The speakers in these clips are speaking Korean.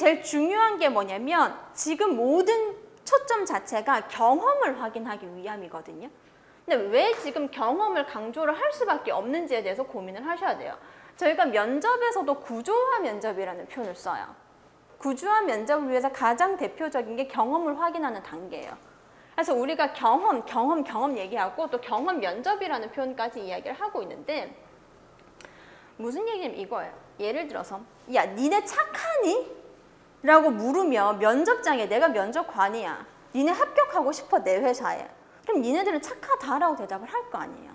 제일 중요한 게 뭐냐면 지금 모든 초점 자체가 경험을 확인하기 위함이거든요. 근데 왜 지금 경험을 강조를 할 수밖에 없는지에 대해서 고민을 하셔야 돼요. 저희가 면접에서도 구조화 면접이라는 표현을 써요. 구조화 면접을 위해서 가장 대표적인 게 경험을 확인하는 단계예요. 그래서 우리가 경험 얘기하고 또 경험 면접이라는 표현까지 이야기를 하고 있는데 무슨 얘기냐면 이거예요. 예를 들어서 야, 니네 착하니? 라고 물으면 면접장에 내가 면접관이야. 니네 합격하고 싶어 내 회사에. 그럼 니네들은 착하다라고 대답을 할 거 아니에요.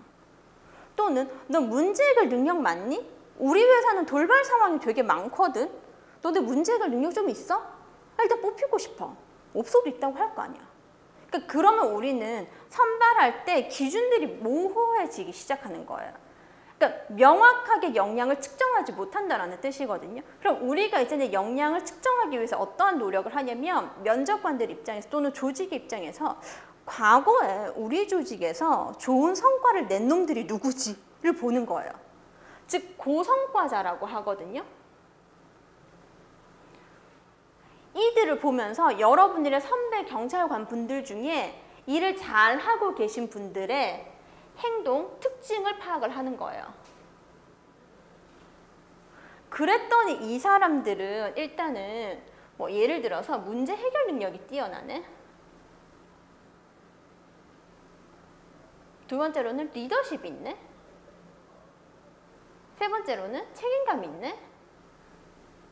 또는 너 문제 해결 능력 많니? 우리 회사는 돌발 상황이 되게 많거든. 너네 문제 해결 능력 좀 있어? 일단 뽑히고 싶어. 없어도 있다고 할 거 아니야. 그러니까 그러면 우리는 선발할 때 기준들이 모호해지기 시작하는 거예요. 그러니까 명확하게 역량을 측정하지 못한다는 뜻이거든요. 그럼 우리가 이제 역량을 측정하기 위해서 어떠한 노력을 하냐면 면접관들 입장에서 또는 조직의 입장에서 과거에 우리 조직에서 좋은 성과를 낸 놈들이 누구지를 보는 거예요. 즉 고성과자라고 하거든요. 이들을 보면서 여러분들의 선배 경찰관 분들 중에 일을 잘하고 계신 분들의 행동, 특징을 파악을 하는 거예요. 그랬더니 이 사람들은 일단은 뭐 예를 들어서 문제 해결 능력이 뛰어나네. 두 번째로는 리더십이 있네. 세 번째로는 책임감이 있네.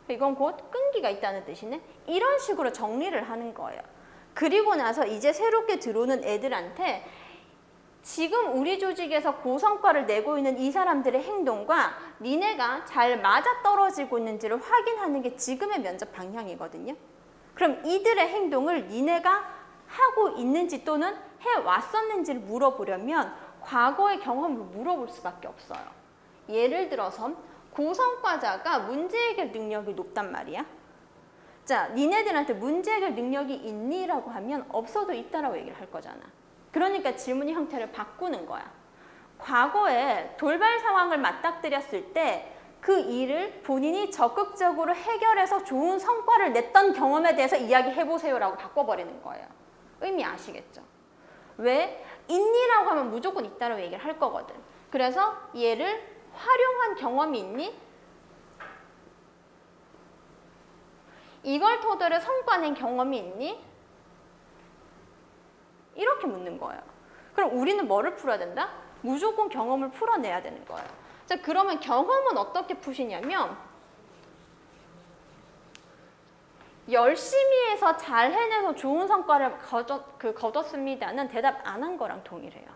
이건 곧 끈기가 있다는 뜻이네. 이런 식으로 정리를 하는 거예요. 그리고 나서 이제 새롭게 들어오는 애들한테 지금 우리 조직에서 고성과를 내고 있는 이 사람들의 행동과 니네가 잘 맞아떨어지고 있는지를 확인하는 게 지금의 면접 방향이거든요. 그럼 이들의 행동을 니네가 하고 있는지 또는 해왔었는지를 물어보려면 과거의 경험을 물어볼 수밖에 없어요. 예를 들어서 고성과자가 문제 해결 능력이 높단 말이야. 자, 니네들한테 문제 해결 능력이 있니? 라고 하면 없어도 있다라고 얘기를 할 거잖아. 그러니까 질문의 형태를 바꾸는 거야. 과거에 돌발 상황을 맞닥뜨렸을 때 그 일을 본인이 적극적으로 해결해서 좋은 성과를 냈던 경험에 대해서 이야기해보세요라고 바꿔버리는 거예요. 의미 아시겠죠? 왜? 있니라고 하면 무조건 있다라고 얘기를 할 거거든. 그래서 얘를 활용한 경험이 있니? 이걸 토대로 성과 낸 경험이 있니? 이렇게 묻는 거예요. 그럼 우리는 뭐를 풀어야 된다? 무조건 경험을 풀어내야 되는 거예요. 자, 그러면 경험은 어떻게 푸시냐면 열심히 해서 잘 해내서 좋은 성과를 거뒀습니다는 대답 안 한 거랑 동일해요.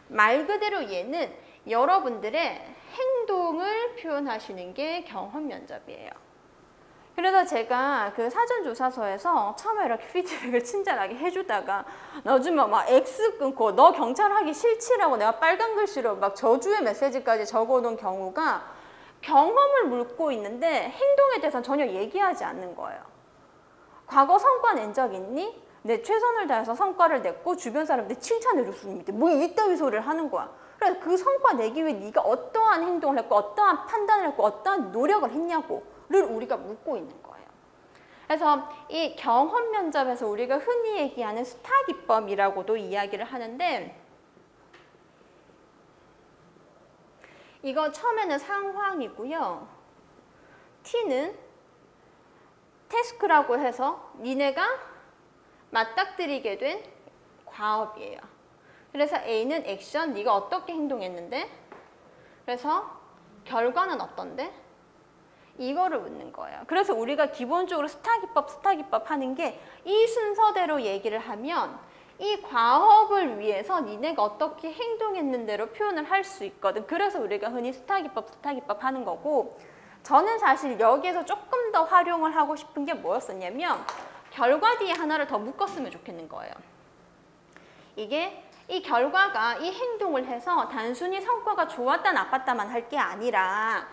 말 그대로 얘는 여러분들의 행동을 표현하시는 게 경험 면접이에요. 그래서 제가 그 사전조사서에서 처음에 이렇게 피드백을 친절하게 해주다가 나중에 막 X 끊고 너 경찰 하기 싫지라고 내가 빨간 글씨로 막 저주의 메시지까지 적어놓은 경우가 경험을 묻고 있는데 행동에 대해서는 전혀 얘기하지 않는 거예요. 과거 성과 낸 적 있니? 내 최선을 다해서 성과를 냈고 주변 사람들이 칭찬을 해줬습니다. 뭐 이따위 소리를 하는 거야. 그래서 그 성과 내기 위해 네가 어떠한 행동을 했고 어떠한 판단을 했고 어떠한 노력을 했냐고를 우리가 묻고 있는 거예요. 그래서 이 경험 면접에서 우리가 흔히 얘기하는 스타 기법이라고도 이야기를 하는데 이거 처음에는 상황이고요. T는 태스크라고 해서 니네가 맞닥뜨리게 된 과업이에요. 그래서 A는 액션, 네가 어떻게 행동했는데? 그래서 결과는 어떤데? 이거를 묻는 거예요. 그래서 우리가 기본적으로 스타 기법 하는 게 이 순서대로 얘기를 하면 이 과업을 위해서 니네가 어떻게 행동했는데로 표현을 할 수 있거든. 그래서 우리가 흔히 스타 기법 하는 거고 저는 사실 여기에서 조금 더 활용을 하고 싶은 게 뭐였었냐면 결과 뒤에 하나를 더 묶었으면 좋겠는 거예요. 이게 이 결과가 이 행동을 해서 단순히 성과가 좋았다 나빴다만 할 게 아니라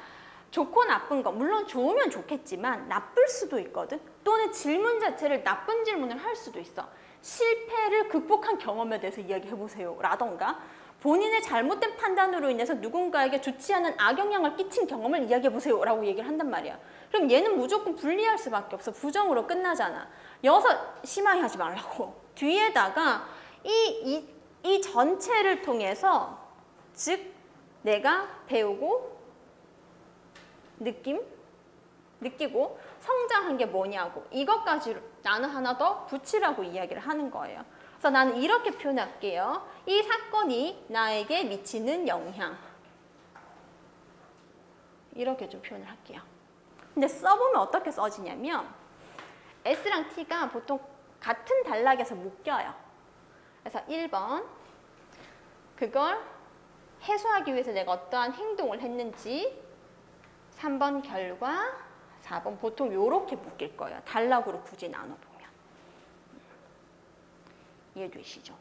좋고 나쁜 거 물론 좋으면 좋겠지만 나쁠 수도 있거든. 또는 질문 자체를 나쁜 질문을 할 수도 있어. 실패를 극복한 경험에 대해서 이야기해 보세요. 라던가 본인의 잘못된 판단으로 인해서 누군가에게 좋지 않은 악영향을 끼친 경험을 이야기해 보세요. 라고 얘기를 한단 말이야. 그럼 얘는 무조건 불리할 수밖에 없어. 부정으로 끝나잖아. 여기서 심하게 하지 말라고. 뒤에다가 이 전체를 통해서 즉 내가 배우고 느끼고 성장한 게 뭐냐고 이것까지 나는 하나 더 붙이라고 이야기를 하는 거예요. 그래서 나는 이렇게 표현할게요. 이 사건이 나에게 미치는 영향. 이렇게 좀 표현을 할게요. 근데 써보면 어떻게 써지냐면 S랑 T가 보통 같은 단락에서 묶여요. 그래서 1번 그걸 해소하기 위해서 내가 어떠한 행동을 했는지 3번 결과 4번 보통 이렇게 묶일 거예요. 단락으로 굳이 나눠보면. 이해되시죠?